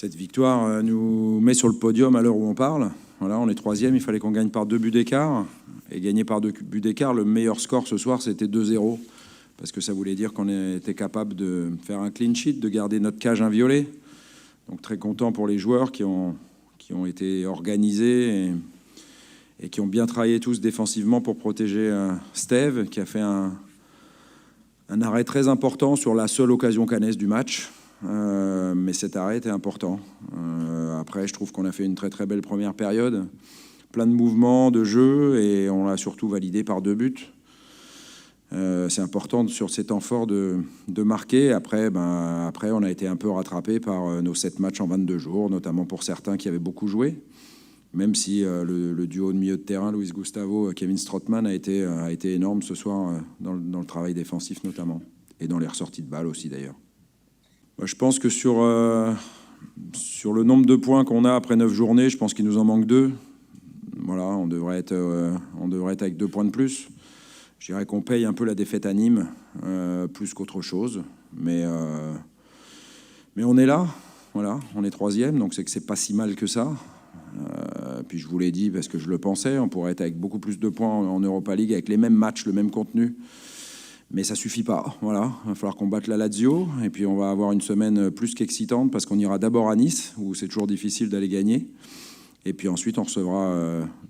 Cette victoire nous met sur le podium à l'heure où on parle. Voilà, on est troisième, il fallait qu'on gagne par 2 buts d'écart. Et gagner par 2 buts d'écart, le meilleur score ce soir, c'était 2-0. Parce que ça voulait dire qu'on était capable de faire un clean sheet, de garder notre cage inviolée. Donc très content pour les joueurs qui ont été organisés et qui ont bien travaillé tous défensivement pour protéger Steve, qui a fait un arrêt très important sur la seule occasion cannaise du match. Mais cet arrêt était important. Après, je trouve qu'on a fait une très très belle première période, plein de mouvements, de jeu, et on l'a surtout validé par 2 buts. C'est important sur ces temps forts de marquer. Après, on a été un peu rattrapé par nos 7 matchs en 22 jours, notamment pour certains qui avaient beaucoup joué. Même si le duo de milieu de terrain, Luis Gustavo, Kevin Strootman, a été énorme ce soir dans le travail défensif notamment, et dans les ressorties de balles aussi d'ailleurs. Je pense que sur le nombre de points qu'on a après 9 journées, je pense qu'il nous en manque 2. Voilà, on devrait être avec 2 points de plus. Je dirais qu'on paye un peu la défaite à Nîmes, plus qu'autre chose. Mais on est là, voilà, on est troisième, donc c'est que c'est pas si mal que ça. Puis je vous l'ai dit parce que je le pensais, on pourrait être avec beaucoup plus de points en Europa League, avec les mêmes matchs, le même contenu. Mais ça suffit pas, voilà. Il va falloir qu'on batte la Lazio, et puis on va avoir une semaine plus qu'excitante, parce qu'on ira d'abord à Nice, où c'est toujours difficile d'aller gagner. Et puis ensuite, on recevra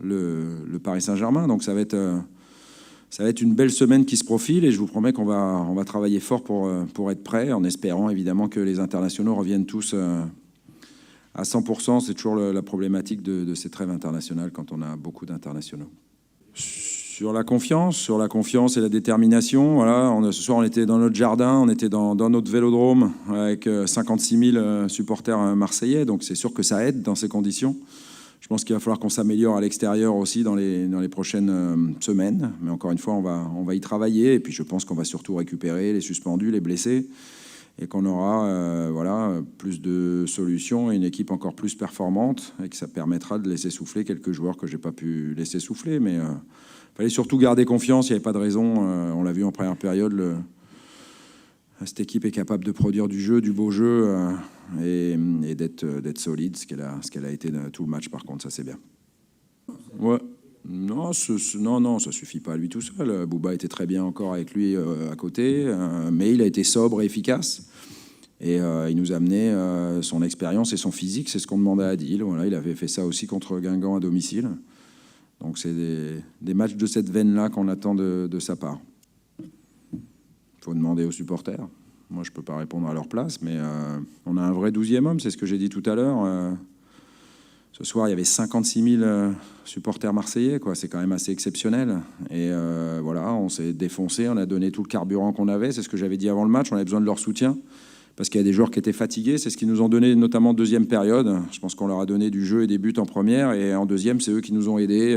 le Paris Saint-Germain. Donc ça va être une belle semaine qui se profile, et je vous promets qu'on va travailler fort pour être prêt, en espérant évidemment que les internationaux reviennent tous à 100%. C'est toujours la problématique de ces trêves internationales quand on a beaucoup d'internationaux. Sur la confiance et la détermination, voilà, ce soir on était dans notre jardin, on était dans notre vélodrome avec 56 000 supporters marseillais, donc c'est sûr que ça aide dans ces conditions. Je pense qu'il va falloir qu'on s'améliore à l'extérieur aussi dans les prochaines semaines, mais encore une fois on va y travailler, et puis je pense qu'on va surtout récupérer les suspendus, les blessés, et qu'on aura plus de solutions et une équipe encore plus performante, et que ça permettra de laisser souffler quelques joueurs que j'ai pas pu laisser souffler, mais il fallait surtout garder confiance, il n'y avait pas de raison. On l'a vu en première période, cette équipe est capable de produire du jeu, du beau jeu, et d'être solide, ce qu'elle a été tout le match, par contre, ça c'est bien. Ouais. Non, ça suffit pas à lui tout seul. Bouba était très bien encore avec lui à côté, mais il a été sobre et efficace. Et il nous a amené son expérience et son physique, c'est ce qu'on demandait à Adil. Voilà, il avait fait ça aussi contre Guingamp à domicile. Donc c'est des matchs de cette veine-là qu'on attend de sa part. Il faut demander aux supporters. Moi, je ne peux pas répondre à leur place, mais on a un vrai 12e homme, c'est ce que j'ai dit tout à l'heure. Ce soir, il y avait 56 000 supporters marseillais, quoi. C'est quand même assez exceptionnel. Et voilà, on s'est défoncé, on a donné tout le carburant qu'on avait. C'est ce que j'avais dit avant le match, on avait besoin de leur soutien, parce qu'il y a des joueurs qui étaient fatigués. C'est ce qu'ils nous ont donné, notamment en deuxième période. Je pense qu'on leur a donné du jeu et des buts en première. Et en deuxième, c'est eux qui nous ont aidés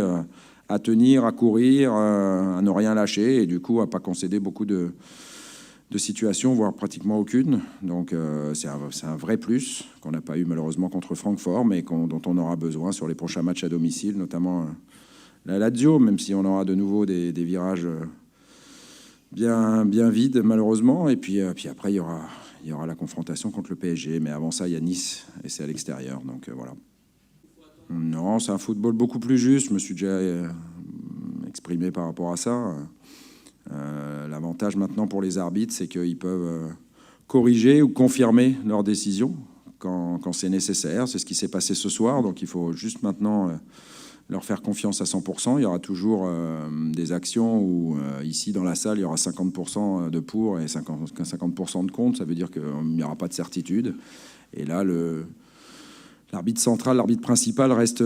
à tenir, à courir, à ne rien lâcher. Et du coup, à ne pas concéder beaucoup de situations, voire pratiquement aucune. Donc c'est un vrai plus qu'on n'a pas eu malheureusement contre Francfort, mais dont on aura besoin sur les prochains matchs à domicile, notamment la Lazio, même si on aura de nouveau des virages bien vides malheureusement. Et puis après, il y aura la confrontation contre le PSG, mais avant ça, il y a Nice, et c'est à l'extérieur, donc voilà. Non, c'est un football beaucoup plus juste, je me suis déjà exprimé par rapport à ça. L'avantage maintenant pour les arbitres, c'est qu'ils peuvent corriger ou confirmer leurs décisions quand c'est nécessaire. C'est ce qui s'est passé ce soir, donc il faut juste maintenant leur faire confiance à 100%. Il y aura toujours des actions où, ici dans la salle, il y aura 50% de pour et 50% de contre. Ça veut dire qu'il n'y aura pas de certitude. Et là, l'arbitre central, l'arbitre principal reste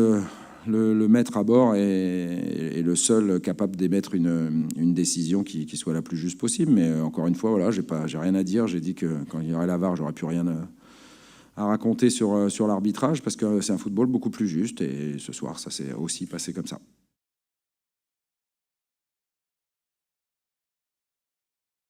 le maître à bord et le seul capable d'émettre une décision qui soit la plus juste possible. Mais encore une fois, voilà, j'ai rien à dire. J'ai dit que quand il y aurait la VAR, j'aurais plus rien à raconter sur l'arbitrage, parce que c'est un football beaucoup plus juste, et ce soir, ça s'est aussi passé comme ça.